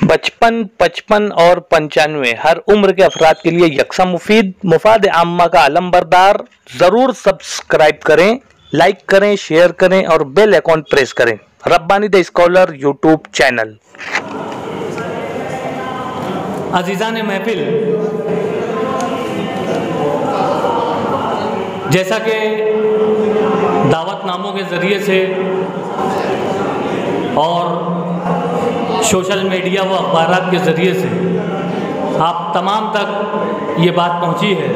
55, 55 और 95 हर उम्र के अफराद के लिए यकसा मुफीद मुफाद आम्मा का अलमबरदार। जरूर सब्सक्राइब करें, लाइक करें, शेयर करें और बेल आइकॉन प्रेस करें। Rabbani the scholar YouTube channel. अजीज़ान महफिल, जैसा कि दावतनामों के ज़रिए से और सोशल मीडिया व अखबारात के ज़रिए से आप तमाम तक ये बात पहुंची है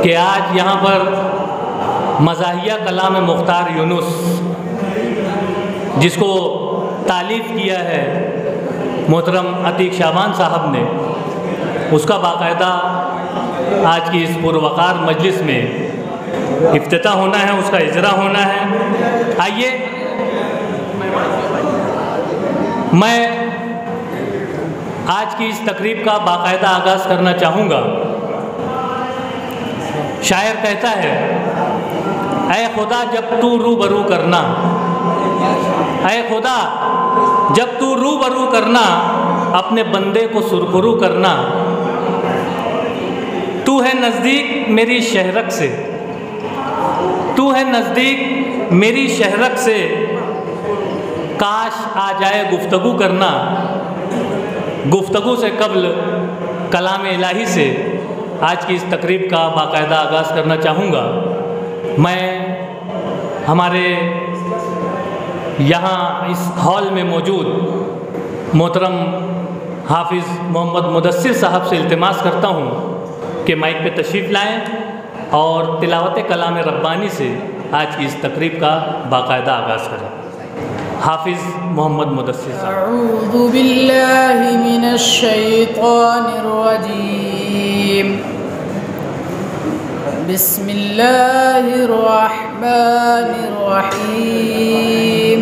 कि आज यहाँ पर मज़ाहिया कलाम मुख्तार यूनुस, जिसको तालीफ़ किया है मोहतरम अतीक शाबान साहब ने, उसका बाकायदा आज की इस पुरवकार मजलिस में इफ्तिताह होना है, उसका इजरा होना है। आइए मैं आज की इस तकरीब का बाकायदा आगाज़ करना चाहूँगा। शायर कहता है, ऐ खुदा जब तू रूबरू करना, ऐ खुदा जब तू रूबरू करना, अपने बंदे को सुरखरू करना। तू है नज़दीक मेरी शहरक से, तू है नज़दीक मेरी शहरक से, काश आ जाए गुफ्तगू करना। गुफ्तगू से कब्ल कलाम इलाही से आज की इस तकरीब का बाकायदा आगाज़ करना चाहूँगा। मैं हमारे यहाँ इस हॉल में मौजूद मोहतरम हाफिज़ मोहम्मद मुदस्सिर साहब से इल्तिमास करता हूँ कि माइक पे तशरीफ़ लाएँ और तिलावत कलाम रब्बानी से आज की इस तकरीब का बाकायदा आगाज़ करें। हाफिज़ मोहम्मद मुदस्सिर साहब। अऊज़ु बिल्लाहि मिनश शैतानिर रजीम। बिस्मिल्लाहिर रहमानिर रहीम।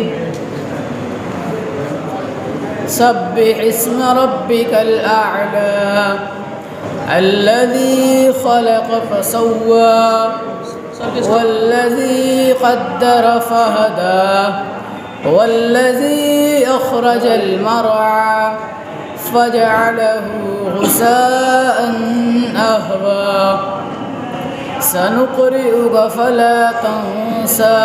सब्बिह इस्म रब्बिकल अअला अल्लज़ी खलक़ फसव्वा वल्लज़ी क़द्दर फहदा वल्लज़ी अख़रजल मरअा फ़जअलहू गुसाअन अहवा। सनुक़रिउका फ़ला तंसा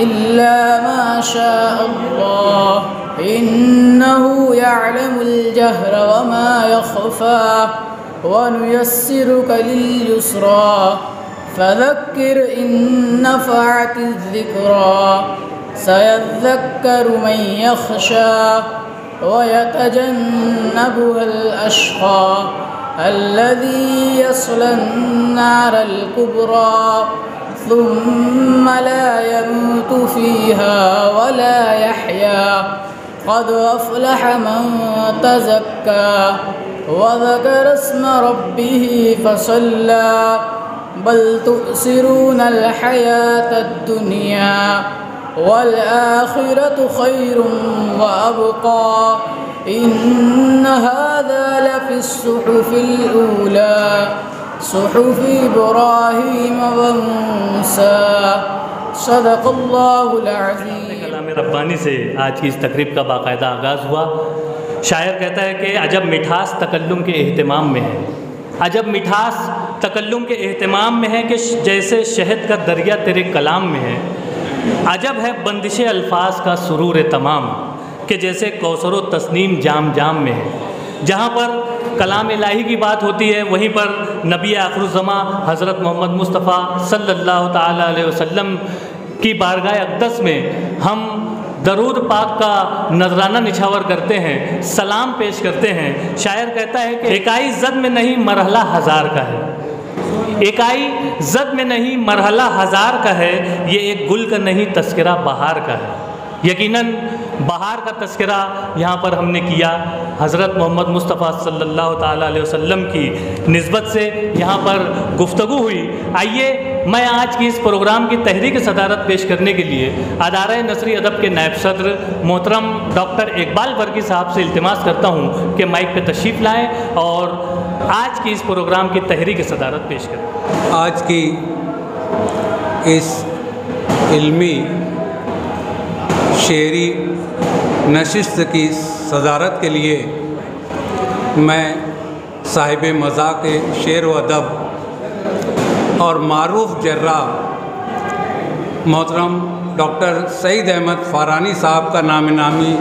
इल्ला मा शाअ अल्लाह इन्नहु यअलमुल जहर वमा यख़फ़ा वनुयस्सिरुका लिल-युस्रा फ़ज़क्किर इन नफ़अतिज़ ज़िक्रा सयज़्ज़क्करु मन यख़शा वयतजन्नबुहल अश्क़ा अल्लज़ी यस्लन-नारल कुब्रा थुम्मा ला यमूतु फ़ीहा वला यहया क़द अफ़लह मन तज़क्का वज़करा इस्म रब्बिही फ़सल्ला बल तु'सिरूनल हयातद दुनिया वल आखिरतु खैरुम व अबक़ा इन्न हाज़ा लफ़िस सुहुफ़िल ऊला सुहुफ़ि इब्राहीम व मूसा सदक़ल्लाहुल अज़ीम। कलाम रब्बानी से आज की इस तकरीब का बाकायदा आगाज़ हुआ। शायर कहता है कि अजब मिठास तकल्लुम के एहतिमाम में है, अजब मिठास तकल्लुम के एहतिमाम में है कि जैसे शहद का दरिया तेरे कलाम में है। अजब है बंदिश अल्फाज का सुरूर तमाम कि जैसे कौसर व तस्नीम जाम जाम में है। जहाँ पर कलाम इलाही की बात होती है, वहीं पर नबी आखिरुज़्ज़मा हज़रत मोहम्मद मुस्तफ़ा सल्लल्लाहु ताला अलैहि वसल्लम की बारगाह अक़दस में हम दरूद पाक का नजराना निछावर करते हैं, सलाम पेश करते हैं। शायर कहता है कि एकाई ज़द में नहीं मरहला हज़ार का है, एकाई ज़द में नहीं मरहला हज़ार का है, ये एक गुल का नहीं तस्करा बहार का है। यकीनन बहार का तस्करा यहाँ पर हमने किया। हज़रत मोहम्मद मुस्तफ़ा सल्लल्लाहु ताला अलैहि वसल्लम की निस्बत से यहाँ पर गुफ्तगू हुई। आइए मैं आज की इस प्रोग्राम की तहरीक सदारत पेश करने के लिए अदारा नसरी अदब के नायब सदर मोहतरम डॉक्टर इकबाल वर्की साहब से इल्तिमास करता हूँ कि माइक पे तशरीफ़ लाएँ और आज की इस प्रोग्राम की तहरीक सदारत पेश करें। आज की इस इल्मी शेरी नशिस्त की सदारत के लिए मैं साहिब मज़ाक़ शेर व अदब और मारूफ जर्रा मोहतरम डॉक्टर सईद अहमद फ़ारानी साहब का नामी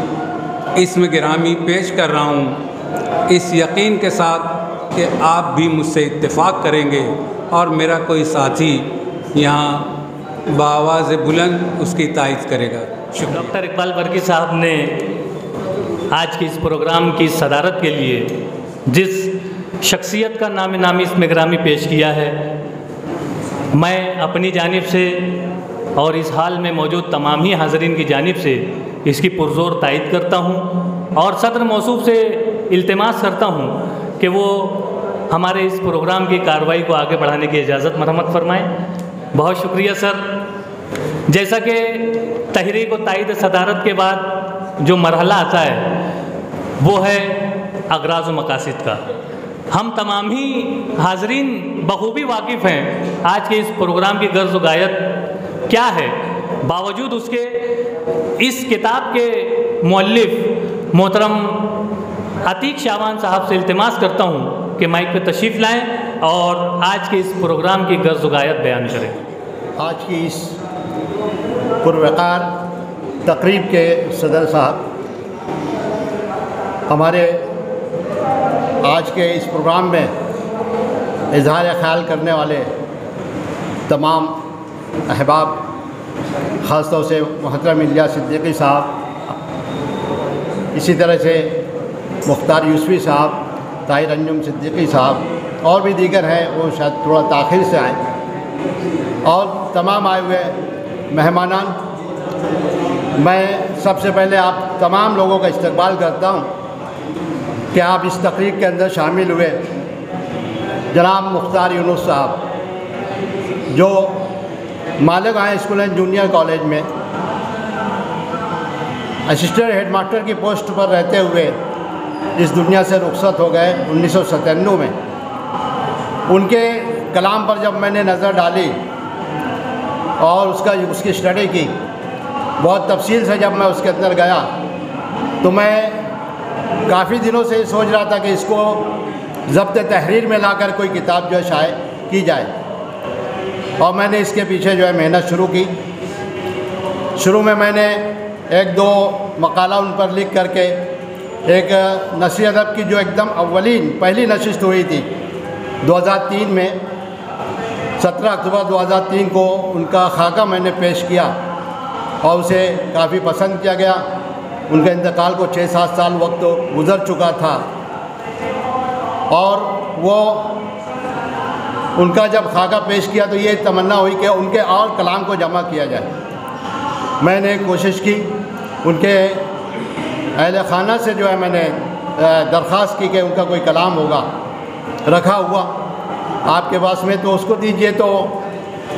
इसम गिरामी पेश कर रहा हूँ, इस यकीन के साथ कि आप भी मुझसे इत्तेफाक करेंगे और मेरा कोई साथी यहाँ बाआवाज़ बुलंद उसकी तारीफ़ करेगा। शुक्रिया। डॉक्टर इकबाल बर्की साहब ने आज के इस प्रोग्राम की सदारत के लिए जिस शख्सियत का नामी इसमें गिरामी पेश किया है, मैं अपनी जानिब से और इस हाल में मौजूद तमाम ही हाज़रीन की जानिब से इसकी पुरज़ोर तायद करता हूँ और सदर मौसूफ़ से इल्तिमास करता हूँ कि वो हमारे इस प्रोग्राम की कार्रवाई को आगे बढ़ाने की इजाज़त मरहमत फरमाएँ। बहुत शुक्रिया सर। जैसा कि तहरीक व तायद सदारत के बाद जो मरहला आता है वो है अगराज़ व मकासिद का। हम तमाम ही हाज़रीन बखूबी वाकिफ़ हैं आज के इस प्रोग्राम की गर्ज़ व गायत क्या है। बावजूद उसके इस किताब के मुअल्लिफ़ मोहतरम अतीक शाबान साहब से इल्तिमास करता हूँ कि माइक पे तशरीफ़ लाएँ और आज के इस प्रोग्राम की गर्ज़ व गायत बयान करें। आज की इस पुरवकार तकरीब के सदर साहब, हमारे आज के इस प्रोग्राम में इजहार ख्याल करने वाले तमाम अहबाब, ख़ास तौर से मोहतरम इलियास सिद्दीकी साहब, इसी तरह से मुख्तार यूसुफ़ी साहब, ताहिर अंजुम सिद्दीकी साहब और भी दीगर हैं, वो शायद थोड़ा ताख़िर से आए, और तमाम आए हुए मेहमानान, मैं सबसे पहले आप तमाम लोगों का इस्तकबाल करता हूँ कि आप इस तकरीब के अंदर शामिल हुए। जनाब मुख्तार यूनुस साहब जो मालिक high school and junior college में असिस्टेंट हेडमास्टर की पोस्ट पर रहते हुए इस दुनिया से रुखसत हो गए 1997 में। उनके कलाम पर जब मैंने नज़र डाली और उसकी स्टडी की, बहुत तफसील से जब मैं उसके अंदर गया, तो मैं काफ़ी दिनों से सोच रहा था कि इसको ज़ब्त तहरीर में लाकर कोई किताब जो है शाये की जाए, और मैंने इसके पीछे जो है मेहनत शुरू की। शुरू में मैंने एक दो मकाला उन पर लिख करके एक नसरी अदब की जो एकदम पहली नशिस्त हुई थी 2003 में, 17 अक्टूबर 2003 को उनका खाका मैंने पेश किया और उसे काफ़ी पसंद किया गया। उनके इंतकाल को 6-7 साल वक्त गुज़र चुका था, और वो उनका जब खाका पेश किया तो ये तमन्ना हुई कि उनके और कलाम को जमा किया जाए। मैंने कोशिश की, उनके अहले खाना से जो है मैंने दरख्वास्त की कि उनका कोई कलाम होगा रखा हुआ आपके पास में तो उसको दीजिए। तो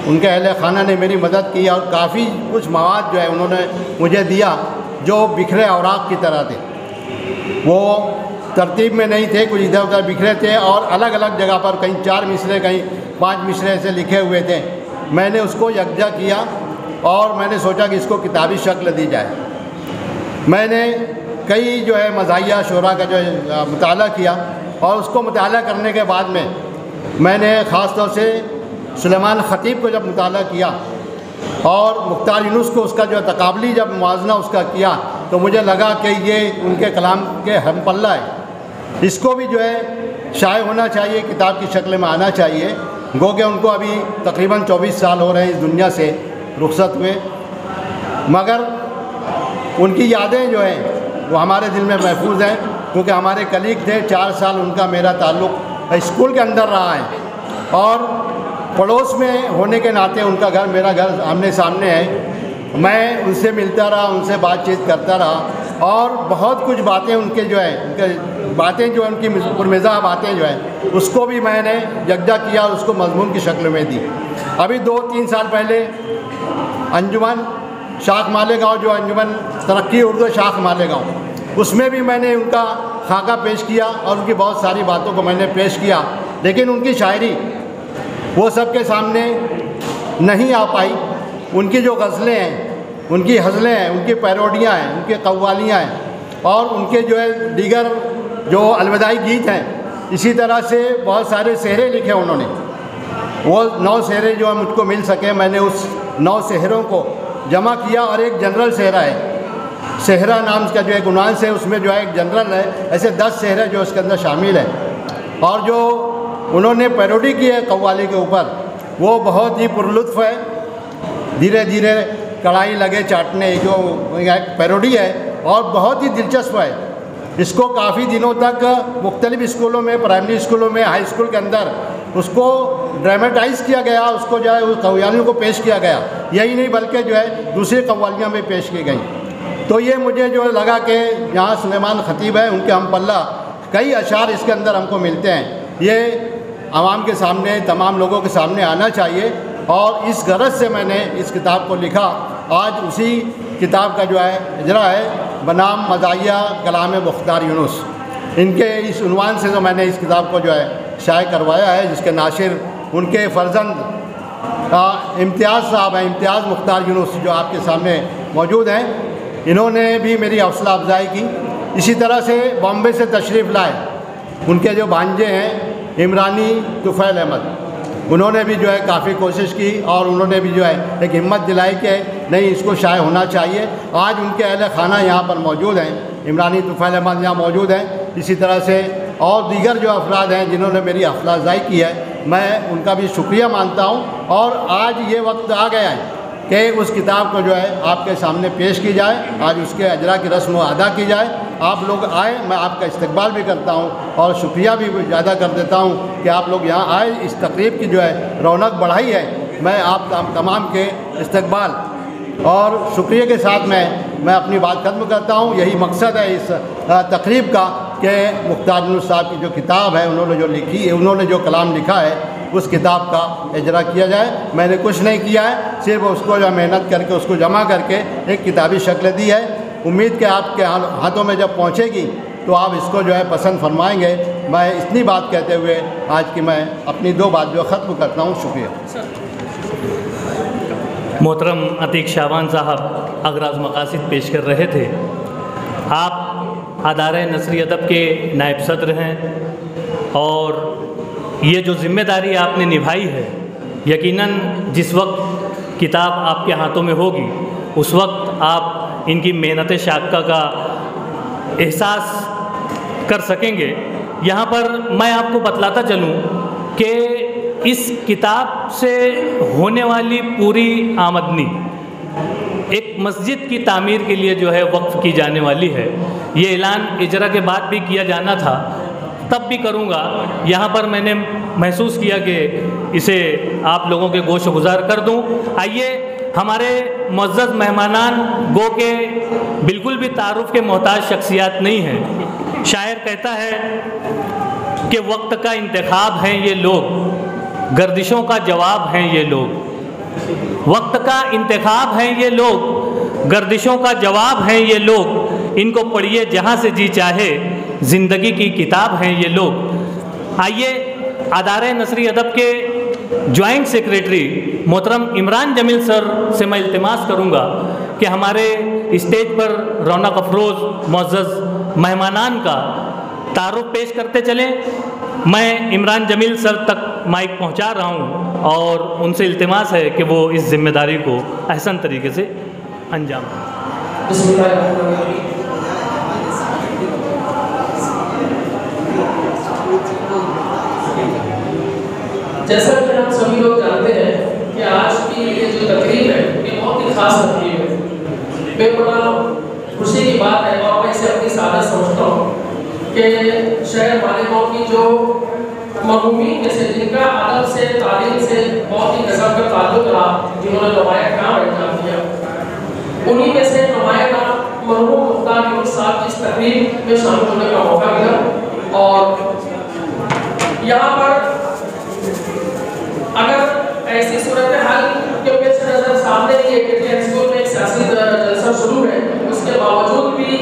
उनके अहले खाना ने मेरी मदद की और काफ़ी कुछ मवाद जो है उन्होंने मुझे दिया जो बिखरे औराक की तरह थे। वो तरतीब में नहीं थे, कुछ इधर उधर बिखरे थे और अलग अलग जगह पर कहीं 4 मिसरे कहीं 5 मिसरे से लिखे हुए थे। मैंने उसको यकजा किया और मैंने सोचा कि इसको किताबी शक्ल दी जाए। मैंने कई जो है मज़ाहिया शोरा का जो है मुताला किया, और उसको मुताला करने के बाद में मैंने ख़ास तौर से सुलेमान ख़तीब को जब मुताला किया और मुख्तार यूनुस को उसका जो तकाबली जब मुआजना उसका किया, तो मुझे लगा कि ये उनके कलाम के हम पल्ला है, इसको भी जो है शाये होना चाहिए, किताब की शक्ल में आना चाहिए। गो कि उनको अभी तकरीबन 24 साल हो रहे हैं इस दुनिया से रुखसत हुए, मगर उनकी यादें जो हैं वो हमारे दिल में महफूज हैं, क्योंकि हमारे कलीग थे। 4 साल उनका मेरा ताल्लुक़ स्कूल के अंदर रहा है और पड़ोस में होने के नाते उनका घर मेरा घर आमने सामने है। मैं उनसे मिलता रहा, उनसे बातचीत करता रहा और बहुत कुछ बातें उनके जो है उनके बातें जो है उनकी पुरमिज़ा बातें जो है उसको भी मैंने यकजा किया और उसको मज़मून की शक्ल में दी। अभी 2-3 साल पहले अंजुमन शाख मालेगाँव, जो अंजुमन तरक्की उर्दू शाख मालेगाँव, उसमें भी मैंने उनका खाका पेश किया और उनकी बहुत सारी बातों को मैंने पेश किया, लेकिन उनकी शायरी वो सबके सामने नहीं आ पाई। उनकी जो गज़लें हैं उनकी हज़लें हैं, उनकी पैरोडियाँ हैं, उनकी कव्वालियाँ हैं और उनके जो है दीगर जो अलविदाई गीत हैं। इसी तरह से बहुत सारे सेहरे लिखे उन्होंने। वो 9 सेहरे जो है मुझको मिल सके, मैंने उस 9 सेहरों को जमा किया और एक जनरल सेहरा है, सेहरा नाम का जो एक उन्वान से उसमें जो है एक जनरल है, ऐसे 10 सेहरे जो उसके अंदर शामिल है। और जो उन्होंने पैरोडी की है कव्वाली के ऊपर, वो बहुत ही पुरलुत्फ़ है। धीरे धीरे कढ़ाई लगे चाटने जो एक पैरोडी है और बहुत ही दिलचस्प है। इसको काफ़ी दिनों तक मुख्तलिफ स्कूलों में, प्राइमरी स्कूलों में, हाई स्कूल के अंदर उसको ड्रामेटाइज़ किया गया, उसको जो है उस कव्वालियों को पेश किया गया। यही नहीं बल्कि जो है दूसरी कव्वालियाँ में पेश की गई। तो ये मुझे जो लगा कि यहाँ सुलेमान ख़तीब है, उनके हम पल्ला कई अशार इसके अंदर हमको मिलते हैं। ये आवाम के सामने, तमाम लोगों के सामने आना चाहिए और इस गरज से मैंने इस किताब को लिखा। आज उसी किताब का जो है इजरा है बनाम मज़ाहिया कलाम मुख्तार यूनुस। इनके इस उन्वान से जो मैंने इस किताब को जो है शाये करवाया है, जिसके नाशिर उनके फ़र्जंद इम्तियाज़ साहब हैं, इम्तियाज़ मुख्तार यूनुस, जो आपके सामने मौजूद हैं। इन्होंने भी मेरी हौसला अफजाई की। इसी तरह से बॉम्बे से तशरीफ़ लाए उनके जो भांजे हैं इमरानी तुफ़ैल अहमद, उन्होंने भी जो है काफ़ी कोशिश की और उन्होंने भी जो है एक हिम्मत दिलाई कि नहीं, इसको शाये होना चाहिए। आज उनके अहले खाना यहाँ पर मौजूद हैं, इमरानी तुफ़ैल अहमद यहाँ मौजूद हैं। इसी तरह से और दीगर जो अफराद हैं जिन्होंने मेरी हौसला अफजाई की है, मैं उनका भी शुक्रिया मानता हूँ। और आज ये वक्त आ गया है कि उस किताब को जो है आपके सामने पेश की जाए, आज उसके अजरा की रस्म अदा की जाए। आप लोग आए, मैं आपका इस्तकबाल भी करता हूँ और शुक्रिया भी ज़्यादा कर देता हूँ कि आप लोग यहाँ आए, इस तकरीब की जो है रौनक बढ़ाई है। मैं आप तमाम के इस्तकबाल और शुक्रिया के साथ मैं अपनी बात ख़त्म करता हूँ। यही मकसद है इस तकरीब का कि मुख्तार यूनुस साहब की जो किताब है, उन्होंने जो लिखी है, उन्होंने जो कलाम लिखा है, उस किताब का इजरा किया जाए। मैंने कुछ नहीं किया है, सिर्फ उसको जो मेहनत करके उसको जमा करके एक किताबी शक्ल दी है। उम्मीद के आपके हाथों में जब पहुंचेगी तो आप इसको जो है पसंद फरमाएंगे। मैं इतनी बात कहते हुए आज की मैं अपनी 2 बात जो ख़त्म करता हूँ। शुक्रिया। मोहतरम अतीक शाबान साहब अगराज़ मकासिद पेश कर रहे थे। आप अदारे नसरी अदब के नायब सदर हैं और ये जो ज़िम्मेदारी आपने निभाई है, यकीनन जिस वक्त किताब आपके हाथों में होगी उस वक्त आप इनकी मेहनत शाक़ा का एहसास कर सकेंगे। यहाँ पर मैं आपको बतलाता चलूँ कि इस किताब से होने वाली पूरी आमदनी एक मस्जिद की तामीर के लिए जो है वक्फ़ की जाने वाली है। ये ऐलान इजरा के बाद भी किया जाना था, तब भी करूँगा। यहाँ पर मैंने महसूस किया कि इसे आप लोगों के गोश गुजार कर दूँ। आइए हमारे मुअज़्ज़ज़ मेहमानान गो के बिल्कुल भी तारुफ़ के मोहताज शख्सियात नहीं हैं। शायर कहता है कि वक्त का इंतखाब हैं ये लोग, गर्दिशों का जवाब हैं ये लोग। वक्त का इंतखाब हैं ये लोग, गर्दिशों का जवाब हैं ये लोग। इनको पढ़िए जहाँ से जी चाहे, ज़िंदगी की किताब हैं ये लोग। आइए अदारे नसरी अदब के जॉइंट सेक्रेटरी मोहतरम इमरान जमील सर से मैं इल्तिमास करूँगा कि हमारे स्टेज पर रौनक अफरोज़ मुअज़्ज़ज़ मेहमानान का तारुफ पेश करते चलें। मैं इमरान जमील सर तक माइक पहुँचा रहा हूँ और उनसे इल्तिमास है कि वो इस ज़िम्मेदारी को अहसन तरीके से अंजाम दें। जैसा कि हम सभी लोग जानते हैं कि आज की ये जो तकरीब है ये बहुत ही ख़ास तकरीब है। बेबड़ा खुशी की बात है और मैं इसे अपनी सादत समझता हूँ कि शहर मालिकों की जो मरहूमीन में से जिनका अदब से, तालीम से बहुत ही गज़ब का ताल्लुक़ रहा, जिन्होंने नुमाया काम अंजाम दिया, उन्हीं में से नुमाया मरहूम मुख्तार यूनुस साहब की इस तकरीब में शामिल होने का मौका मिला। और यहाँ पर अगर ऐसी सूरत हाल के पेश नज़र सामने ही है कि स्कूल में एक सियासी जलसा शुरू है, उसके बावजूद भी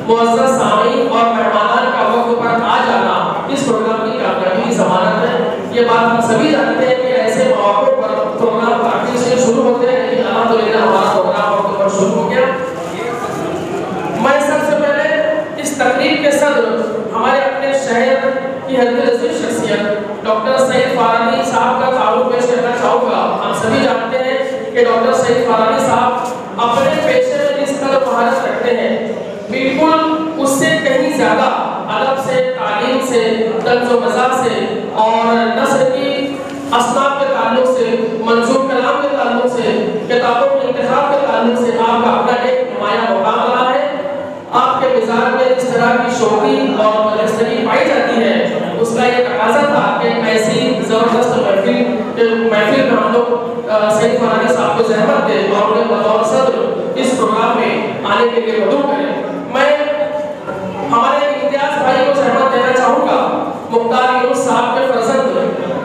मुअज़्ज़ज़ सामीन और मेहमानान का वक्त पर आ जाना इस प्रोग्राम की कामयाबी की ज़मानत है। ये बात हम सभी जानते हैं कि ऐसे मौक़ों पर प्रोग्राम काफ़ी से शुरू होते हैं, लेकिन अल्हम्दुलिल्लाह हमारा प्रोग्राम वक्त पर तकरीब के सदर हमारे अपने शहर की हरदिल शख्सियत डॉक्टर सईद फारानी साहब का तारुफ पेश करना चाहूँगा। हम सभी जानते हैं कि डॉक्टर सईद फारानी साहब अपने पेशे में जिस कदर महारत रखते हैं, बिल्कुल उससे कहीं ज़्यादा अदब से, तालीम से, तर्ज़ व मज़ा से और नस्र की असनाद के ताल्लुक से, मंजूर कलाम के ताल्लुक से, किताबों के इंतखाब के ताल्लुक से आपका अपना एक नुमाया मुकाम रहा है। आपके मिजाज में जिस तरह की शौकी और बलस्तगी पाई जाती है, उसका ये तकाजा था कि ऐसी ज़बरदस्त महफिल में हम लोग सईद फारानी साहब को ज़हमत दें और उन्हें बतौर सदर इस प्रोग्राम में आने के लिए मदऊ करें। मैं हमारे इम्तियाज़ भाई को ज़हमत देना चाहूँगा, मुख्तार यूनुस साहब के फर्जंद,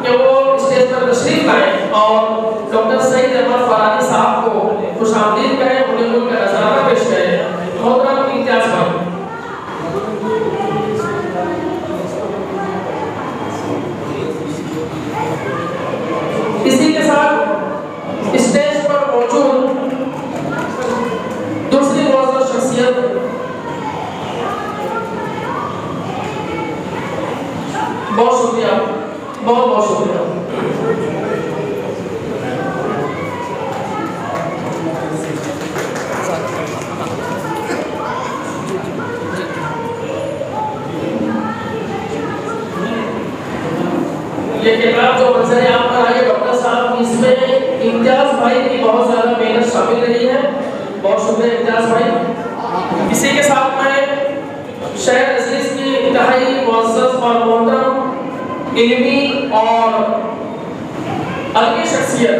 कि वो स्टेज पर तशरीफ लाएं और डॉक्टर सईद अहमद फारानी साहब को खुशामदीद करें, उन्हें उनका नज़राना पेश करें। मोहतरम इम्तियाज़ भाई। इसी के साथ स्टेज पर मौजूद दूसरी मौजूद शख्सियत बहुत शुक्रिया, बहुत बहुत शुक्रिया। ये किताब जो मंजर आप पर आई डॉक्टर साहब, इसमें इम्तियाज़ भाई की बहुत ज़्यादा मेहनत शामिल रही है। बहुत शुक्रिया इम्तियाज़ भाई। इसी के साथ मैं शहर अजीज़ की इंतहाई मुअज़्ज़ज़ और मोहतरम इल्मी और अलमी शख्सियत,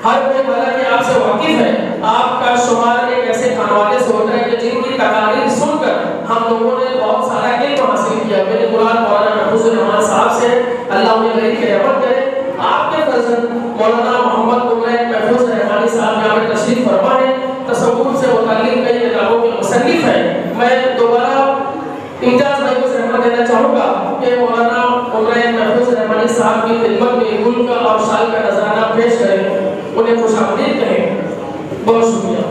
हर कोई हालांकि आपसे वाकिफ़ है, आपका शुमार एक ऐसे खानवाले से होता है कि जिनकी तकारीर सुनकर हम लोगों ने बहुत सारा इल्म हासिल किया। मेरे मुराद मौलाना महफूज़ुर रहमान साहब से, अल्लाह उन्हें गरीब की रहमत करे। आपके फर्जंद मौलाना मोहम्मद उमर महफूज़ रहमानी साहब यहाँ पर तशरीफ़ फरमा है, तसव्वुफ़ से मुतल्लिक़ कई किताबों के मुसन्निफ़ हैं। मैं दोबारा इम्तियाज़ भाई को रहमत देना चाहूँगा कि मौलाना उमर महफूज़ रहमानी साहब की खिदमत में गुल का और शाल का नजराना पेश करें, उन्हें खुशामदीद कहें। बहुत शुक्रिया।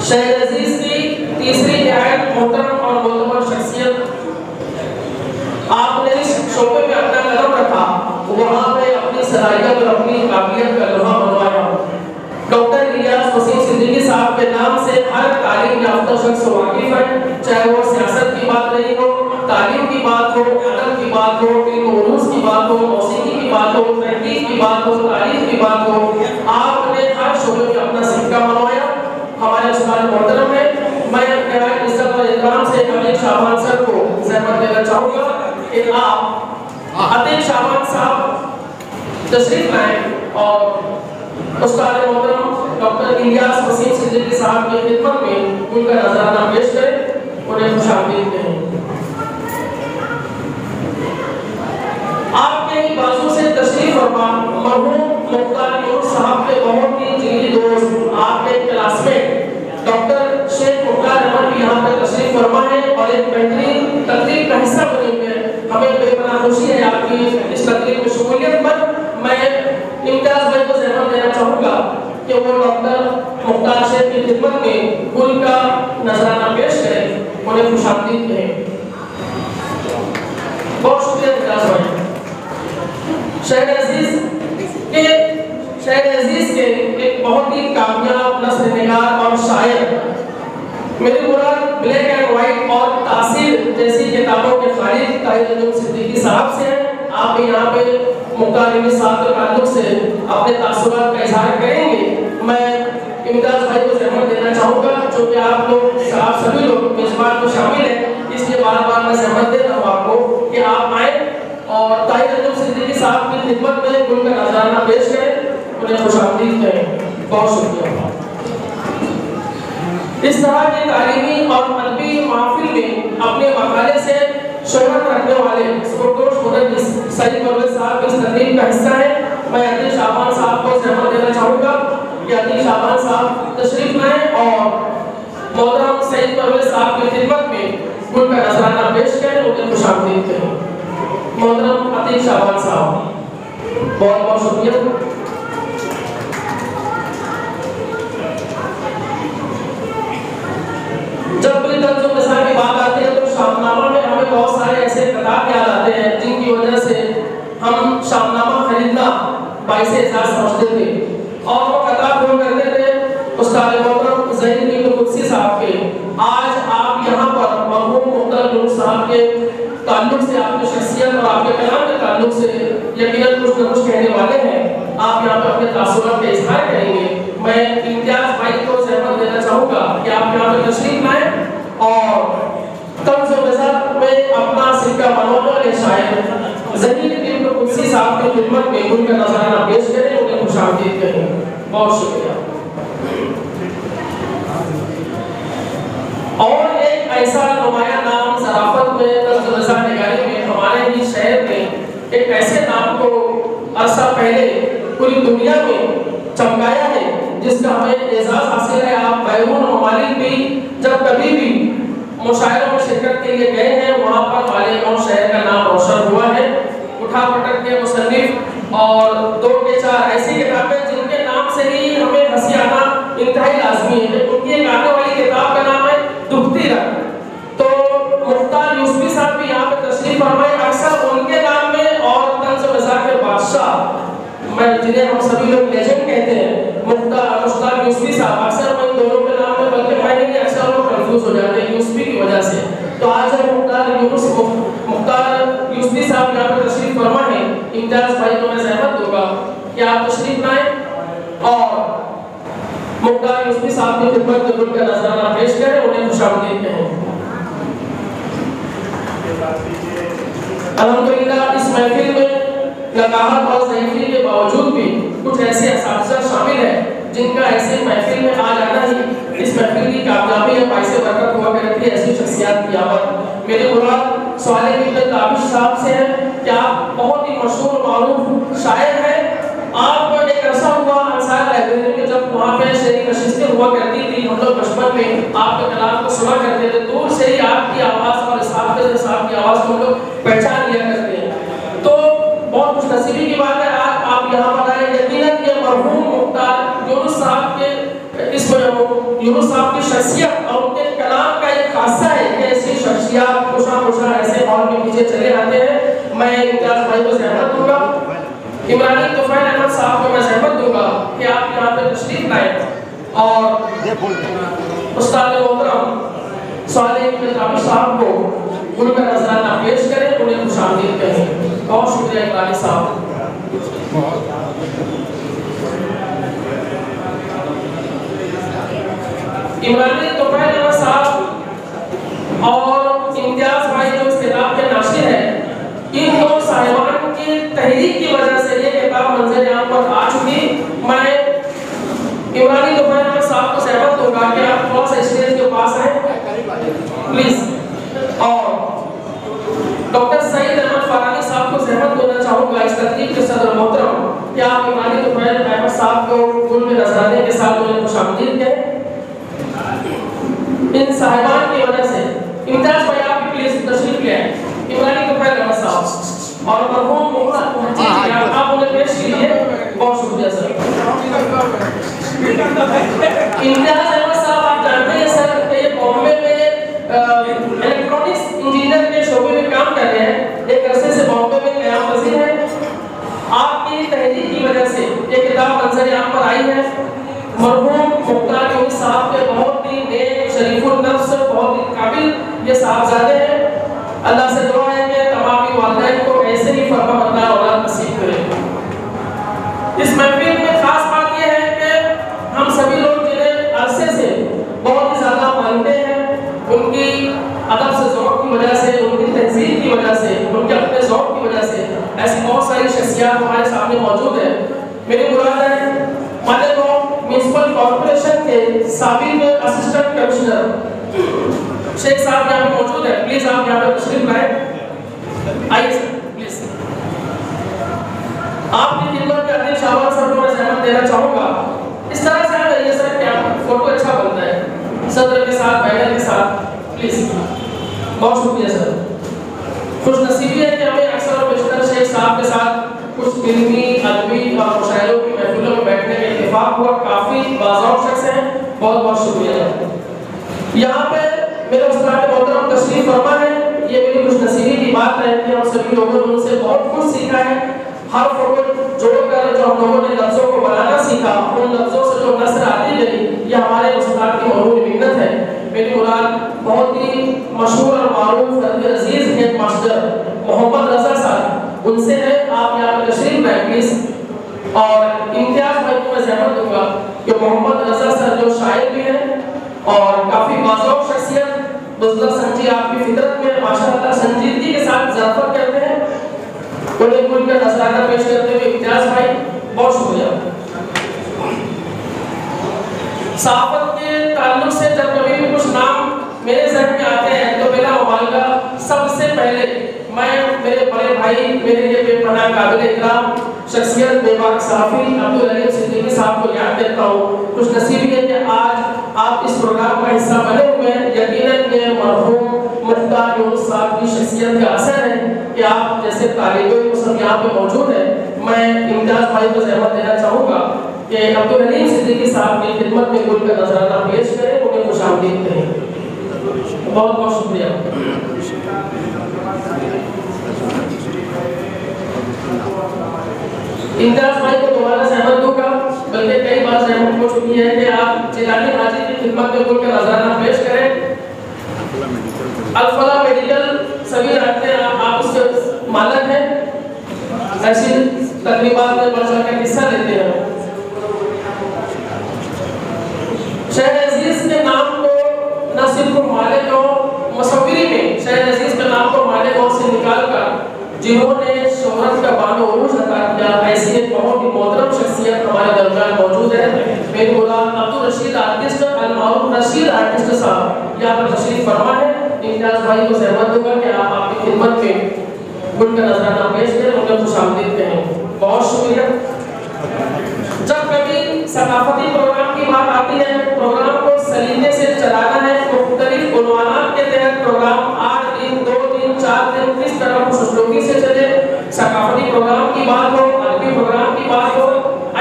शहर अजीज़ की तीसरी निहायत मोहतरम और मोतबर शख्सियत, आपने जिस शोबे में अपना कदम रखा वहाँ पे अपनी सलाहियत और अपनी काबिलियत का लोहा मनवाया। डॉक्टर इलियास वसीम सिद्दीकी साहब के नाम से हर तालीम याफ्ता शख्स वाकिफ़ है, चाहे वो सियासत की बात रही हो, तालीम की बात हो, अदब की बात हो, इल्म उरूज़ की बात हो, मौसीकी की बात हो, तहक़ीक़ की बात हो, तारीख़ की बात हो, आपने हर शोबे में अपना सिक्का मनवाया। हमारे उस्ताद मोहतरम है, मैं निहायत इज़्ज़त और इकराम से अमीर शाबान सर को ज़हमत देना चाहूँगा कि आप अतीक शाबान साहब तशरीफ़ लाएँ और उस्ताद मोहतरम डॉक्टर इलियास वसीम सिद्दीकी साहब की खिदमत में उनका नजराना पेश करें, उन्हें खुशामदीद कहें। आपके ही बाजू से तशरीफ़ फरमा मरहूम मुख्तार यूनुस साहब के बहुत ही जिगरी दोस्त, आपके क्लासमेट डॉक्टर शेख मुख्तार अहमद भी यहाँ पर तशरीफ़ फरमा है और एक बेहतरीन तकरीब का हिस्सा बने हुए हैं। हमें बेपनाह खुशी है आपकी इस तकरीब में शमूलियत पर। मैं इम्तियाज़ भाई को ज़हमत देना चाहूँगा कि वो डॉक्टर मुख्तार शेख की खिदमत में उनका नजराना पेश करें, उन्हें खुशामदीद कहें। बहुत शुक्रिया इम्तियाज़ भाई। शहर अजीज़ के एक बहुत ही कामयाब नस्र निगार और शायर, मेरी मुराद ब्लैक एंड वाइट और तासीर जैसी किताबों के खालिद ताहिर सिद्दीकी साहब से हैं। आप यहाँ पे मुख्तार यूनुस साहब के ताल्लुक से अपने तासुरात का इजहार करेंगे। मैं इम्तियाज़ भाई को ज़हमत देना चाहूँगा, चूँकि आप लोग आप सभी लोग मेज़बान में शामिल हैं, इसलिए बार बार मैं ज़हमत दे रहा हूँ आपको कि आप आएँ और ताहिर सिद्दीकी साहब की खिदमत में उनका नजराना पेश करें, उन्हें खुशामदीद करें। बहुत शुक्रिया। इस तरह की तालीमी और अदबी महफिल में अपने मकाले से शोहरत रखने वाले सुरदोष मुदर्रिस सईद परवेज़ साहब इस तकरीब का हिस्सा है। मैं अतीक शाबान साहब को ज़हमत देना चाहूँगा कि अतीक शाबान साहब तशरीफ़ लाएँ और मोहतरम सईद परवेज़ साहब की खिदमत में उनका नजराना पेश करें, उन्हें खुशामदीद करें। मोहतरम अतीक शाबान साहब, बहुत बहुत शुक्रिया। जब भी तंज़ुम निसार की बात आती है तो शामनामा में हमें बहुत सारे ऐसे किताब याद आते हैं जिनकी वजह से हम शामनामा खरीदना बाइसे एजाज समझते थे और वो किताब हुआ करते थे उस्ताद मोहतरम ज़हीर इब्न कुदसी साहब के। आज आप यहाँ पर मरहूम मुहतरम नूर साहब के ताल्लुक से, आपकी शख्सियत और आपके कलाम के ताल्लुक से यकीनन कुछ न कुछ कहने वाले हैं। आप यहाँ पर अपने तासुरात का इजहार करेंगे। मैं इम्तियाज़ भाई को ज़हमत देना चाहूँगा कि आप यहाँ पर तशरीफ लाएँ और तंज़ुम निसार में अपना सिक्का मनवाने वाले शायर ज़हीर इब्न कुदसी साहब की खिदमत में उनका नज़राना पेश करें, उन्हें खुशामदीद करें। बहुत शुक्रिया। और एक ऐसा नुमाया नाम ज़राफ़त में, तंज़ुम निसार निगारी में, हमारे ही शहर में एक ऐसे नाम को अरसा पहले पूरी दुनिया में चमकाया है जिसका हमें एजाज़ हासिल है। आप बैरून ममालिक भी जब कभी भी मुशायरों में शिरकत के लिए गए हैं, वहाँ पर वाले शहर का नाम रोशन हुआ है। उठा पटक के मुसन्निफ और 2 के 4 ऐसी किताबें जिनके नाम से ही हमें हंसी आना इंतहाई लाजमी है। उनकी एक आने वाली किताब का नाम है दुखती रंग। तो मुख्तार यूसुफी साहब भी यहाँ पे तशरीफ फरमाए। अक्सर उनके नाम में और तंज़ुम निसार के बादशाह, मैं जिन्हें हम सभी लोग लेजेंड कहते हैं, मुख्तार यूसुफी साहब, अक्सर मैं इन दोनों के नाम में, बल्कि मैं नहीं, अक्सर लोग कंफ्यूज हो जाते हैं यूसुफी की वजह से। तो आज है मुख्तार यूसुफी साहब यहाँ पर तशरीफ फरमा है। इम्तियाज़ भाई को मैं ज़हमत दूंगा कि आप तशरीफ लाएं और मुख्तार यूसुफी साहब की खिदमत में उनका नजराना पेश करें, उन्हें खुशामदीद कहें। अल्हम्दुलिल्लाह इस महफिल में लगाहत और ज़ईफ़ी के बावजूद भी कुछ ऐसे असातिज़ा शामिल हैं जिनका ऐसे महफिल में आ जाना ही इस महफिल की कामयाबी है, बाइसे बरकत हुआ करती है। ऐसी शख्सियत की आवत मेरे मुराद सालिह इब्न ताबिश साहब से है कि आप बहुत ही मशहूर मारूफ शायर हैं। आप एक अरसा हुआ अंसार लाइब्रेरी में जब वहाँ पे शेरी नशिस्तें हुआ करती थी, हम लोग बचपन में आपके कलाम को सुना करते थे। दूर से ही आपकी आवाज़ और साहब की आवाज़ को हम लोग पहचान लिया करते हैं। तो बहुत खुशनसीबी की बात है आज आप यहाँ पर आए। यकीनन ये मरहूम मुख्तार यूनुस साहब के यूनुस साहब की शख्सियत और उनके कलाम का एक खासा है कि ऐसी शख्सियत खुशा ऐसे हॉल में पीछे चले आते हैं। मैं इम्तियाज़ भाई को ज़हमत दूंगा, इमरानी तुफ़ैल अहमद साहब को मैं ज़हमत दूंगा कि आप यहाँ पे तशरीफ लाएं और उस्ताद मोहतरम सालिह इब्न ताबिश साहब को उनका नजराना पेश करें, उन्हें खुशामदीद कहें। बहुत शुक्रिया इमरानी साहब। इमरानी तुफ़ैल अहमद साहब और इम्तियाज़ भाई जो इस किताब के नाशिर हैं, इन दो साहिबान की तहरीक की वजह से ये किताब मंज़र यहाँ पर आ चुकी। मैं इमरानी तुफ़ैल अहमद साहब को ज़हमत दूंगा कि आप थोड़ा सा स्टेज के पास आए प्लीज़, और डॉक्टर सईद अहमद फरानी साहब को ज़हमत देना चाहूँगा इस तकरीब के सदर मोहतरम कि आप इमरानी तुफ़ैल अहमद साहब को गुल में नजराने के साथ उन्हें खुशामदीद कहें। इन साहिबान की वजह से इम्तियाज़ भाई आप प्लीज़ तशरीफ ले आए। इमरानी तुफ़ैल अहमद साहब और मरहूम आप उन्हें पेश कीजिए। बहुत शुक्रिया सर। इम्तियाज़ अहमद साहब आप जानते हैं सर ये बॉम्बे में इलेक्ट्रॉनिक्स इंजीनियर के शोबे में काम कर रहे हैं। एक अरसे से बॉम्बे में क़याम पज़ीर है। आपकी तहरीक की वजह से ये किताब मंज़र यहाँ पर आई है। मरहूम मुख्तार यूनुस साहब के बहुत ही नेक शरीफुल नफ्स, बहुत ही काबिल ये साहबजादे हैं। अल्लाह से दुआ है कि तमाम वालिदैन को ऐसे ही फरमाबरदार औलाद नसीब करे। इस महफिल में खास बात यह है कि हम सभी लोग जिन्हें अरसे से बहुत ही ज़्यादा मानते हैं, उनकी अदब से ज़ौक़ की वजह से, उनकी तहज़ीब की वजह से, उनके अपने ज़ौक़ की वजह से ऐसी बहुत सारी शख्सियत हमारे सामने मौजूद है। मेरी मुराद है मालेगांव म्यूनसिपल कॉर्पोरेशन के साबिक़ असिस्टेंट कमिश्नर शेख साहब यहाँ पे मौजूद है। प्लीज़ आप यहाँ पे तशरीफ लाएं। आइए सर प्लीज़। आपकी खिदमत में अदील शाहबाज साहब को मैं ज़हमत देना चाहूँगा। इस तरह से आप आइए सर, क्या फोटो अच्छा बनता है सदर के साथ, बैनर के साथ, प्लीज़। बहुत शुक्रिया सर। खुशनसीबी है कि हमें अक्सर और बेशतर शेख साहब के साथ कुछ इल्मी, अदबी और मुशायरों की महफिलों में बैठने का इत्तेफाक हुआ। काफ़ी बाज़ौक़ शख्स हैं, बहुत बहुत शुक्रिया। यहाँ पे मेरे उस्ताद मोहतरम तशरीफ फरमा है, ये मेरी खुशनसीबी की बात है कि हम सभी लोगों ने उनसे बहुत कुछ सीखा है। हर फोटो जोड़कर जो हम लोगों ने लफ्जों को बनाना सीखा, उन लफ्जों से जो नस्र आती गई, ये हमारे उस्ताद की मौजूद मिन्नत है। मेरी मुराद बहुत ही मशहूर और मारूफ अजीज हेड मास्टर मोहम्मद रजा साहब, उनसे है। आप यहाँ पर तशरीफ लाएं प्लीज। और इम्तियाज भाई को मैं ज़हमत दूंगा कि मोहम्मद रजा सर जो शायर भी हैं और काफ़ी बाज़ौक़ शख्सियत, बुज़ला संजी आपकी फितरत में माशाअल्लाह संजीदगी के साथ ज़रफ़त करते हैं, उन्हें कुल का नज़राना पेश करते हुए इम्तियाज भाई बहुत शुक्रिया। सहाफ़त के ताल्लुक़ से जब कभी भी कुछ नाम मेरे ज़हन में आते हैं तो मेरा मुबालगा सबसे पहले मैं मेरे बड़े भाई, मेरे लिए बेपनाह काबिल इकराम शख्सियत बेबाक सहाफ़ी अब्दुल अलीम सिद्दीकी साहब को याद करता हूँ। कुछ नसीबी है कि आज आप इस प्रोग्राम का हिस्सा बने हुए हैं। यकीनन ये मरहूम मुफ्तार यूनुस साहब की शख्सियत का असर है कि आप जैसे तालिब सब यहाँ पे मौजूद है। मैं इम्तियाज भाई को ज़हमत देना चाहूँगा कि अब्दुल अलीम सिद्दीकी साहब की खिदमत में कुल का नजराना पेश करें, उन्हें खुशामदीद करें। बहुत बहुत शुक्रिया। इम्तियाज भाई को दोबारा सहमत दूंगा, बल्कि कई बार सहमत हो चुकी है कि आप जिलानी हाजी की खिदमत में कुल का नजराना पेश करें। अल-फलाह मेडिकल सभी जानते हैं, आप उसके मालिक हैं, ऐसी तकरीबात में बढ़ चढ़कर हिस्सा लेते हैं। शहर अजीज के नाम को न सिर्फ मालिक और मुसव्विरी में शहर अजीज के नाम को मालिक और से निकाल कर जिन्होंने शोहरत का बानो उरूज अता किया, ऐसी एक बहुत ही मोहतरम शख्सियत हमारे दरमियान मौजूद है। मेरे मुराद अब्दुल रशीद आर्टिस्ट अल-मारूफ रशीद आर्टिस्ट साहब यहाँ पर तशरीफ फरमा है। इम्तियाज भाई को ज़हमत दूंगा कि आप आपकी खिदमत में उनका नजराना पेश करें, उन्हें खुशामदीद कहें। बहुत शुक्रिया। जब कभी सकाफती प्रोग्राम की बात आती है, प्रोग्राम को सलीके से चलाना है, मुख्तलिफ उन्वानात के तहत प्रोग्राम 8 दिन 2 दिन 4 दिन किस तरह खुशनुमी से चले। सकाफती प्रोग्राम की बात हो, अदबी प्रोग्राम की बात हो,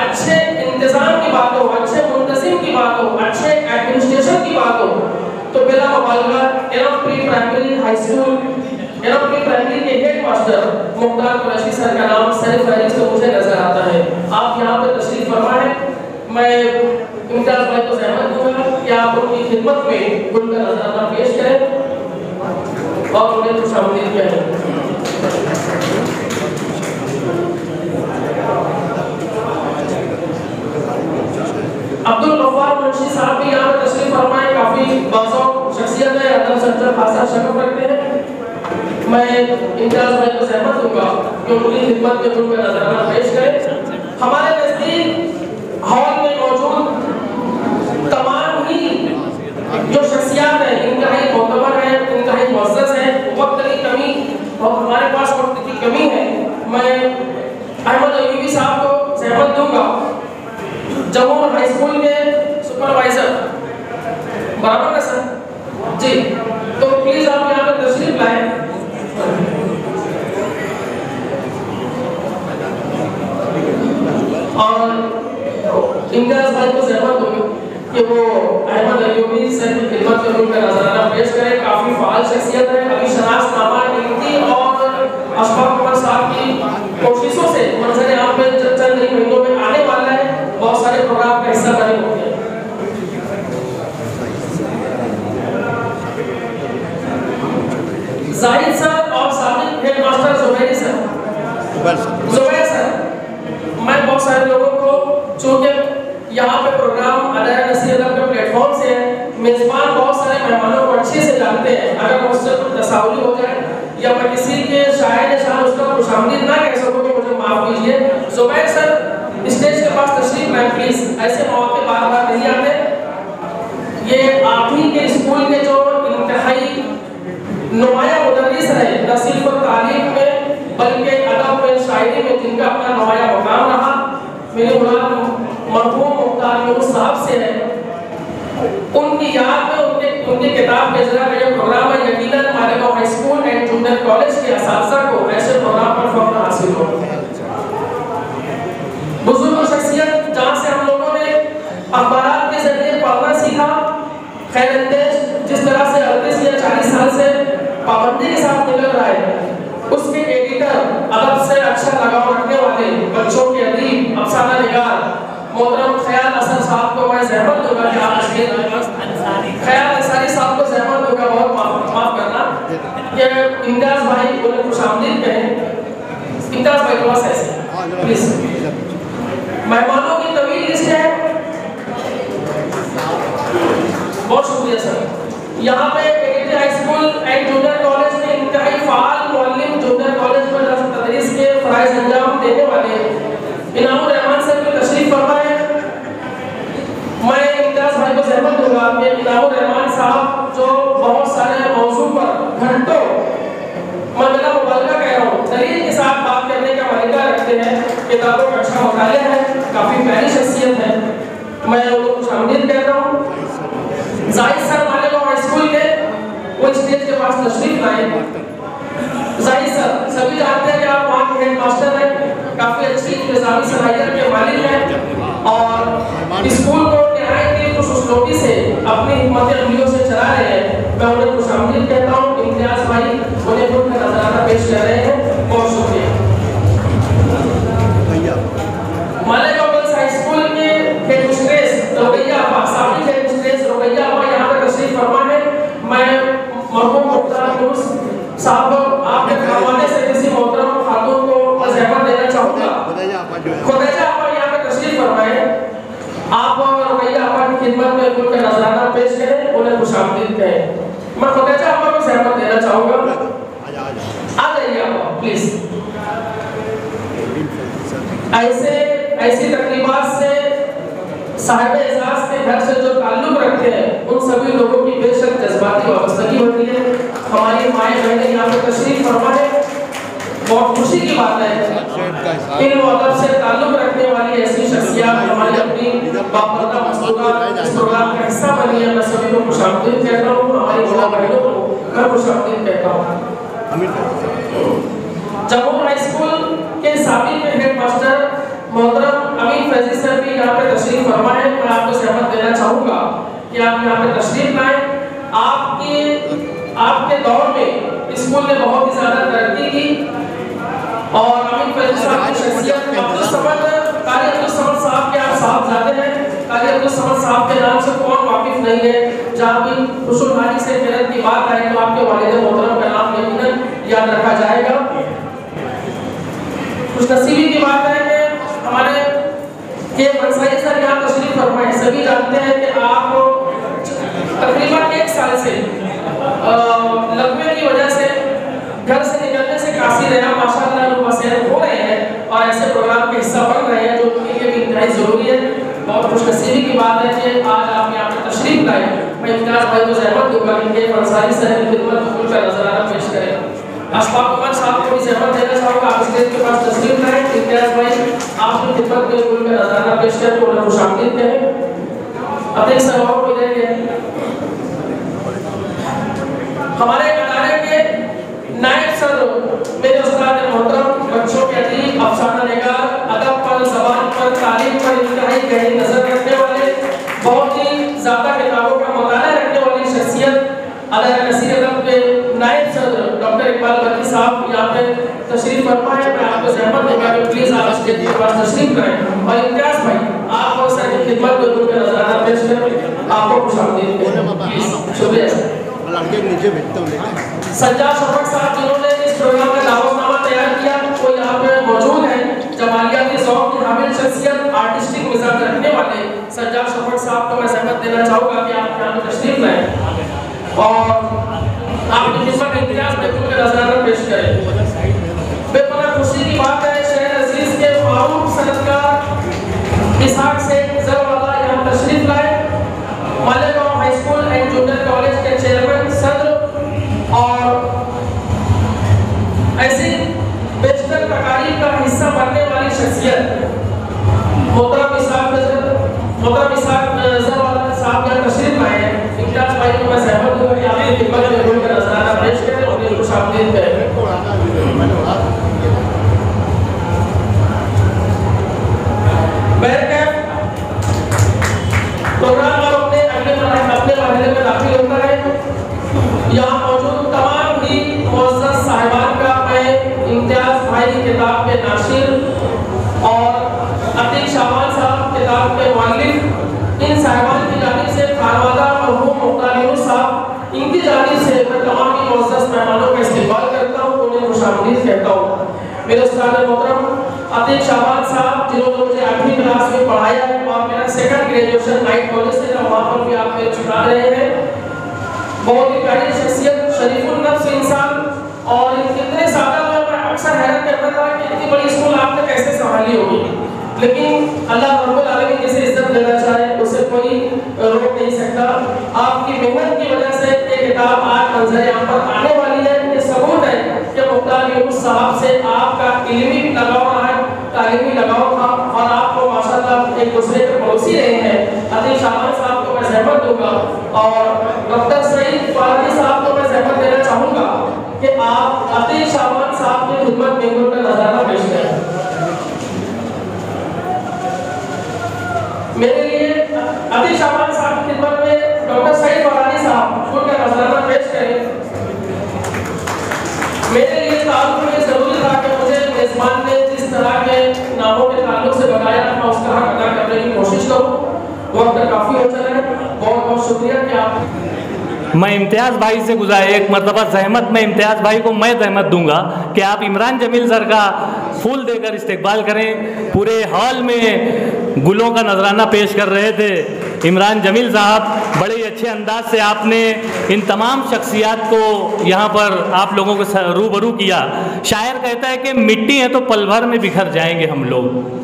अच्छे इंतजाम की बात हो, अच्छे मुंतजिम की बात हो, अच्छे एडमिनिस्ट्रेशन की बात हो, तो बिला मुबालगा enough pre primary high school enough pre primary के head master Mukhtar Qureshi sir का नाम सर फहरिस्त तो मुझे नजर आता है। आप यहाँ पर तशरीफ फरमा है। मैं इम्तियाज भाई को ज़हमत दूंगा कि आप उनकी खिदमत में उनका नजराना पेश करें और उन्हें खुशामदीद करें। अब्दुल गफ्फार मुंशी साहब भी यहाँ पर तशरीफ फरमाए, काफ़ी बाज़ौक़ शख्सियत है, अदब संजर खासा शरफ रखते हैं। मैं इम्तियाज भाई को ज़हमत दूंगा कि उनकी खिदमत में उनका नजराना पेश करें। हमारे नज़दीक हॉल में मौजूद तमाम ही जो शख्सियात हैं इंतहाई मोतबर हैं, इंतहाई मुअज़्ज़ज़ हैं। वक्त की कमी और हमारे पास वक्त की कमी है। मैं अहमद अयूबी साहब को ज़हमत दूंगा, जमूर हाई स्कूल के सुपरवाइजर, बराबर ना सर जी, तो प्लीज आप यहाँ पर तशरीफ लाएं। और इम्तियाज भाई को ज़हमत दूंगा कि वो अहमद अयूबी सर की खिदमत में उनका नजराना पेश करें। काफ़ी फ़ाल शख्सियत है। अभी शनास नामा इनकी और अशफाक उमर साहब की कोशिशों से मंजर यहाँ पे चंद ही महीनों में आने वाला है, बहुत सारे प्रोग्राम का हिस्सा बने होंगे। जाहिद सर और साबिक हेड मास्टर जुबैर सर, मैं बहुत सारे लोगों को, चूँकि यहाँ पे प्रोग्राम अदाया नसीहत के प्लेटफॉर्म से है, मेज़बान बहुत सारे मेहमानों को अच्छे से जानते हैं। अगर मुझसे कुछ तसाहुली हो जाए या मैं किसी के शायर शान उसका खुशामदीद ना कह सकूँ तो मुझे माफ़ कीजिए। जुबैर सर स्टेज के पास तशरीफ लाएं प्लीज़, ऐसे मौके बार बार नहीं आते। ये आप ही के स्कूल के जो इंतहाई नुमाया मुदर्रिस रहे, न सिर्फ तालीम में बल्कि अदब में, शायरी में जिनका अपना नुमाया मुकाम रहा, मेरे मुराद मरहूम मुख्तार यूनुस साहब से है। उनकी याद में उनकी किताब के जरा का जो प्रोग्राम है, यकीनन Malegaon high school and junior college के असातिज़ा को ऐसे प्रोग्राम पर फख्र हासिल हो। बुजुर्ग शख्सियत जहाँ से हम लोगों ने उन्हें खुशामदीद कहें। इम्तियाज़ भाई थोड़ा सा ऐसे प्लीज। मेहमानों की तवील लिस्ट है, बहुत शुक्रिया सर। यहाँ पे KKT high school and junior college में इंतहाई फाल मुअल्लिम जूनियर कॉलेज में दर्स तदरीस के फराइज अंजाम देने वाले इनामुर रहमान सर की तशरीफ फरमा है। मैं इम्तियाज़ भाई को ज़हमत दूंगा कि इनामुर रहमान साहब जो बहुत सारे मौजू पर घंटों मैं बिना मुबालगा कह रहा हूँ दलील के साथ बात करने का मलिका रखते हैं, किताबों का अच्छा मुतालिया है, काफ़ी प्यारी शख्सियत है, मैं उनको खुशामदीद कहता हूँ। Zahid sir Malegaon high school के वो स्टेज के पास तशरीफ लाए। जाहिद सर सभी जानते हैं कि आप वहाँ के हेड मास्टर हैं, काफ़ी अच्छी इंतजामी सलाहियत के मालिक हैं और स्कूल को नहायत ही खुश उसलूबी से अपनी हिम्मत अमलियों से चला रहे हैं। मैं उन्हें खुशामदीद कहता हूँ। इम्तियाज़ भाई उन्हें खुद का नजराना पेश कर रहे हैं, बहुत शुक्रिया। मालेगांव गर्ल्स हाई स्कूल के हेड मिस्ट्रेस रोकैया साबिक हेड मिस्ट्रेस रोकैया यहाँ पे तशरीफ फरमा है। मैं मरहूम मुख्तार यूनुस साहब आपके फरमाने से किसी मोहतरम खातून को ज़हमत देना चाहूँगा। खुदैजा आपा यहाँ पे तशरीफ फरमाए, आप रोकैया आपा की खिदमत में खुद का नजराना पेश करें, उन्हें खुशामदीद कहें। मैं खुदैजा आपा को ज़हमत देना चाहूँगा, आ जाइए आप प्लीज। ऐसी तकरीबात से साहिब एजाज के घर से जो ताल्लुक रखते हैं उन सभी लोगों की बेशक जज्बाती वाबस्तगी होती है। हमारी माएँ बहनें यहाँ पे तशरीफ फरमा है, बहुत खुशी की बात है। इन अदब से ताल्लुक रखने वाली ऐसी शख्सियत हमारी अपनी बापरदा मस्तूरात इस प्रोग्राम का हिस्सा बनी है। मैं सभी को खुशामदीद कहता हूँ, हमारी माँ बहनों को मैं खुशामदीद कहता हूँ। जमूर हाई स्कूल के साबिक हेड मास्टर मोहतरम अमीन फैजी सर भी यहाँ पे तशरीफ फरमा है। मैं आपको ज़हमत देना चाहूँगा कि आप यहाँ पे तशरीफ लाएं। आपके दौर में स्कूल ने बहुत ही ज़्यादा तरक्की की और अमीन फैजी साहब की शख्सियत कारी अब्दुल समद साहब के आप साहबजादे हैं। कारी अब्दुल समद साहब के नाम से कौन वाकिफ नहीं है। जहाँ भी खुशहाली से मेहनत की बात आए तो आपके वालिद मोहतरम का नाम यकीनन याद रखा जाएगा। खुशनसीबी की बात है कि हमारे के मनसाई सर यहाँ तशरीफ फरमाए। सभी जानते हैं कि आप तकरीबन 1 साल से लकवे की वजह से घर से निकलने से कासिर हैं, माशाअल्लाह मुबसर हो रहे हैं और ऐसे प्रोग्राम के हिस्सा बन रहे हैं जो उनके लिए भी इंतहाई ज़रूरी है। बहुत खुशनसीबी की बात है कि आज आप यहाँ पर तशरीफ लाए। मैं इम्तियाज़ भाई को ज़हमत दूंगा कि के मनसाई सर की खिदमत में खुल का नजराना पेश करें। अशफाक उमर साहब को भी ज़हमत देना चाहूँगा, आप स्टेज के पास तशरीफ लाएं। इम्तियाज़ भाई आपकी खिदमत में खुल का नजराना पेश करें, उन्हें खुशामदीद कहें। अपने सवालों को लेके हमारे अदारे के नायब सदर मेरे उस्ताद मोहतरम बच्चों के अदीब अफसाना निगार अदब पर ज़बान पर तालीम पर इंतहाई गहरी नज़र रखने वाले बहुत ही ज़्यादा किताबों का मुताला रखने वाली शख्सियत अदारा नसीर अदब के नायब सदर डॉक्टर इकबाल बर्की साहब यहाँ पे तशरीफ फरमा है। मैं आपको ज़हमत दूंगा कि प्लीज़ आप स्टेज के पास तशरीफ करें और इम्तियाज़ भाई आप और सर की खिदमत में उनका नजराना पेश करें, आपको खुशामदीद करें। शुक्रिया। सज्जाद शफक साहब जिन्होंने इस प्रोग्राम का दावतनामा तैयार किया वो यहाँ पे मौजूद हैं। जमालियाती ज़ौक़ की हामिल शख्सियत, आर्टिस्टिक मिजाज रखने वाले सज्जाद शफक साहब को मैं ज़हमत देना चाहूँगा कि आप यहाँ पे तशरीफ लाएं और आपकी खिदमत में इम्तियाज़ महफूज का नजराना पेश करें। बेपनाह खुशी की बात है शहर अजीज़ के मारूफ सनअतकार इसहाक सेठ ज़रवाला यहाँ तशरीफ लाए। Malegaon high school and junior college के चेयरमैन सदर और ऐसी बेशतर तकारीब का हिस्सा बनने वाली शख्सियत मोहतरम इसहाक साहब यहाँ तशरीफ लाए हैं। इम्तियाज़ भाई को मैं ज़हमत दूंगा कि आपकी खिदमत में उनका नजराना पेश करें और उन्हें खुशामदीद करें। प्रोग्राम और अपने मरहले में दाखिल होता है। यहाँ मौजूद तमाम ही मुअज़्ज़ज़ साहिबान का मैं इम्तियाज़ भाई की किताब के नाशिर और अतीक शाबान साहब किताब के मुअल्लिफ इन साहिबान की जानिब से खानवादा मरहूम मुख्तार यूनुस साहब इनकी जानिब से मैं तमाम ही मुअज़्ज़ज़ मेहमानों का इस्तकबाल करता हूँ, उन्हें खुशामदीद कहता हूँ। मेरे उस्ताद मोहतरम अतीक शाबान साहब जिन्होंने मुझे 8वीं क्लास में पढ़ाया और मेरा सेकंड ग्रेजुएशन नाइट कॉलेज से वहाँ पर भी आप मेरे छुड़ा रहे हैं। बहुत ही प्यारी शख्सियत, शरीफुल नफ्स इंसान, और इतने सादा लोग मैं अक्सर हैरान करता था कि इतनी बड़ी स्कूल आपने कैसे संभाली होगी, लेकिन अल्लाह रब्बुल आलमीन जिसे इज्जत देना चाहे उसे कोई रोक नहीं सकता। आपकी मेहनत की वजह से ये किताब आज मंजर यहाँ पर आने वाली है। ये सबूत है कि मुख्तार यूनुस साहब से आपका इल्मी लगाव रहा है, तालीमी लगाव था, और आपको माशाअल्लाह एक दूसरे के पड़ोसी रहे हैं। अतीक शाबान साहब को मैं ज़हमत दूंगा और डॉक्टर सईद फारनी साहब को मैं ज़हमत देना चाहूँगा कि आप अतीक शाबान साहब की खिदमत में उनका नजराना पेश करें। मेरे लिए अतीक शाबान साहब की खिदमत में डॉक्टर सईद फारनी साहब उनका नजराना पेश करें। मेरे लिए ताल्लुक में जरूरी था कि मुझे मेजबान ने जिस तरह के नामों के ताल्लुक से बताया मैं उसका हक अदा करने की कोशिश करूँ। वक्त काफ़ी हो चला है, बहुत बहुत शुक्रिया कि आप। मैं इम्तियाज़ भाई से एक मरतबा सहमत, मैं इम्तियाज़ भाई को मैं सहमत दूंगा कि आप इमरान जमील सर का फूल देकर इस्तेकबाल करें। पूरे हॉल में गुलों का नजराना पेश कर रहे थे इमरान जमील साहब। बड़े ही अच्छे अंदाज से आपने इन तमाम शख्सियात को यहाँ पर आप लोगों को रूबरू किया। शायर कहता है कि मिट्टी है तो पल भर में बिखर जाएंगे हम लोग,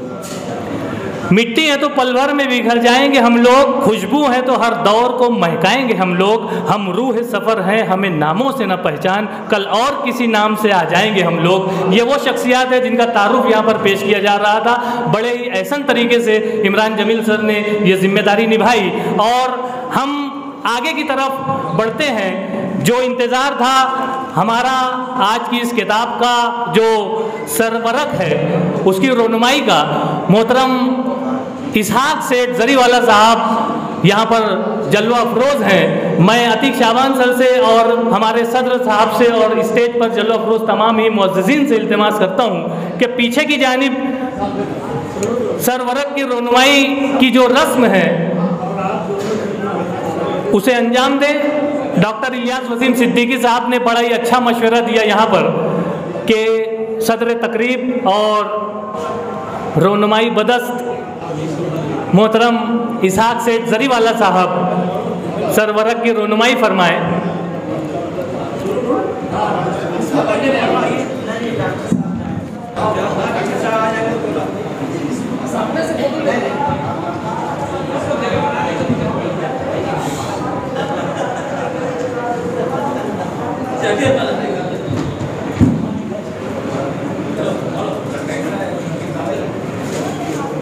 मिट्टी है तो पल भर में बिखर जाएंगे हम लोग, खुशबू है तो हर दौर को महकाएंगे हम लोग, हम रूह सफ़र हैं हमें नामों से न पहचान, कल और किसी नाम से आ जाएंगे हम लोग। ये वो शख्सियात है जिनका तारुफ यहाँ पर पेश किया जा रहा था। बड़े ही एहसन तरीके से इमरान जमील सर ने ये जिम्मेदारी निभाई और हम आगे की तरफ बढ़ते हैं। जो इंतज़ार था हमारा आज की इस किताब का जो सरवरक है उसकी रोनुमाई का, मोहतरम इसहाक सेठ जरीवाला साहब यहाँ पर जलवा अफरोज़ हैं। मैं अतीक शाबान सर से और हमारे सदर साहब से और स्टेज पर जलवा अफरोज़ तमाम ही मुअज़्ज़िज़ीन से इल्तिमास करता हूँ कि पीछे की जानिब सरवरक की रोनुमाई की जो रस्म है उसे अंजाम दें। डॉक्टर इलियास वसीम सिद्दीकी साहब ने बड़ा ही अच्छा मशवरा दिया यहाँ पर कि सदर तकरीब और रोनुमाई बदस्त मोहतरम इसहाक सेठ जरीवाला साहब सरवरक की रोनुमाई फरमाएं।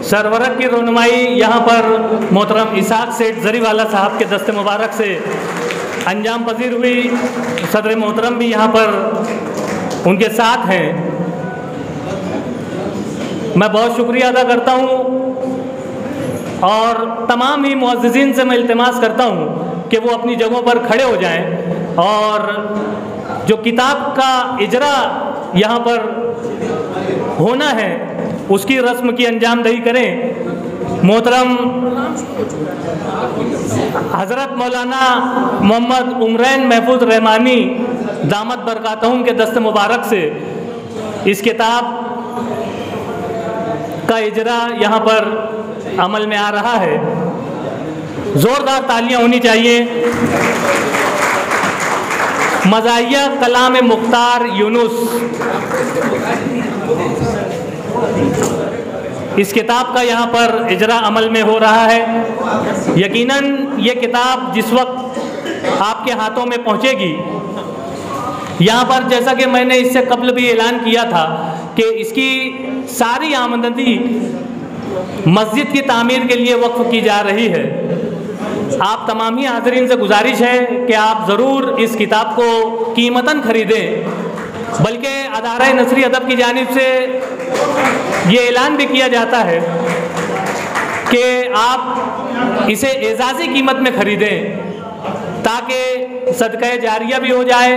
सरवरक की रोनुमाई यहाँ पर मोहतरम इसहाक सेठ जरीवाला साहब के दस्ते मुबारक से अंजाम पजीर हुई। सदर मोहतरम भी यहाँ पर उनके साथ हैं। मैं बहुत शुक्रिया अदा करता हूँ और तमाम ही मुअज़्ज़िज़ीन से मैं इल्तिमास करता हूँ कि वो अपनी जगहों पर खड़े हो जाएं और जो किताब का इजरा यहाँ पर होना है उसकी रस्म की अंजामदही करें। मोहतरम हज़रत मौलाना मोहम्मद उमरैन महफूज रहमानी दामत बरकातहूं के दस्त मुबारक से इस किताब का इजरा यहाँ पर अमल में आ रहा है। ज़ोरदार तालियां होनी चाहिए। मज़ाहिया कलाम मुख्तार यूनुस इस किताब का यहाँ पर इजरा अमल में हो रहा है। यकीनन ये किताब जिस वक्त आपके हाथों में पहुँचेगी, यहाँ पर जैसा कि मैंने इससे कबल भी ऐलान किया था कि इसकी सारी आमदनी मस्जिद की तामीर के लिए वक्फ की जा रही है। आप तमाम ही हाज़रीन से गुजारिश है कि आप ज़रूर इस किताब को कीमतन ख़रीदें, बल्कि अदारा नसरी अदब की जानिब से ये ऐलान भी किया जाता है कि आप इसे एजाज़ी कीमत में ख़रीदें ताकि सदक़े जारिया भी हो जाए।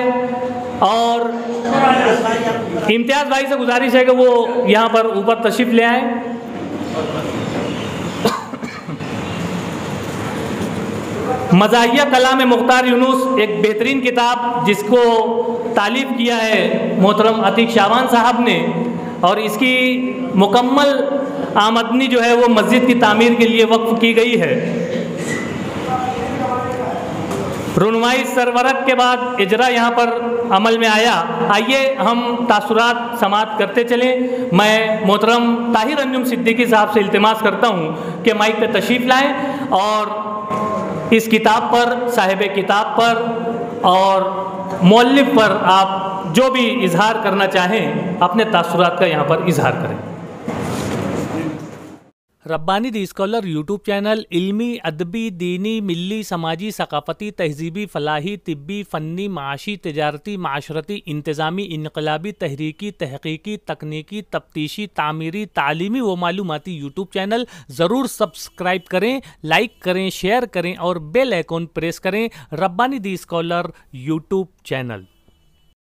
और इम्तियाज़ भाई से गुजारिश है कि वो यहाँ पर ऊपर तशरीफ़ ले आएँ। मज़ाहिया कलाम मुख्तार यूनुस एक बेहतरीन किताब जिसको तालीफ किया है मोहतरम अतीक शाबान साहब ने, और इसकी मुकम्मल आमदनी जो है वो मस्जिद की तामीर के लिए वक्फ की गई है। रुनमाई सरवरक के बाद इजरा यहाँ पर अमल में आया। आइए हम तासुरात समात करते चलें। मैं मोहतरम ताहिर अंजुम सिद्दीकी साहब से इल्तिमास करता हूँ कि माइक पे तशरीफ़ लाएं और इस किताब पर, साहिब किताब पर और मौलिफ पर आप जो भी इजहार करना चाहें अपने तासुरात का यहाँ पर इजहार करें। रब्बानी दी स्कॉलर यूट्यूब चैनल इल्मी, अदबी, दीनी, मिली, समाजी, सकाफ़ती, तहजीबी, फलाही, तिब्बी, फ़न्नी, माशी, तिजारती, माशरती, इंतज़ामी, इनकलाबी, तहरीकी, तहक़ीक़ी, तकनीकी, तफ्तीशी, तामीरी, तालीमी व मालूमाती यूट्यूब चैनल ज़रूर सब्सक्राइब करें, लाइक करें, शेयर करें और बेल आइकॉन प्रेस करें। रब्बानी दी स्कॉलर यूट्यूब चैनल।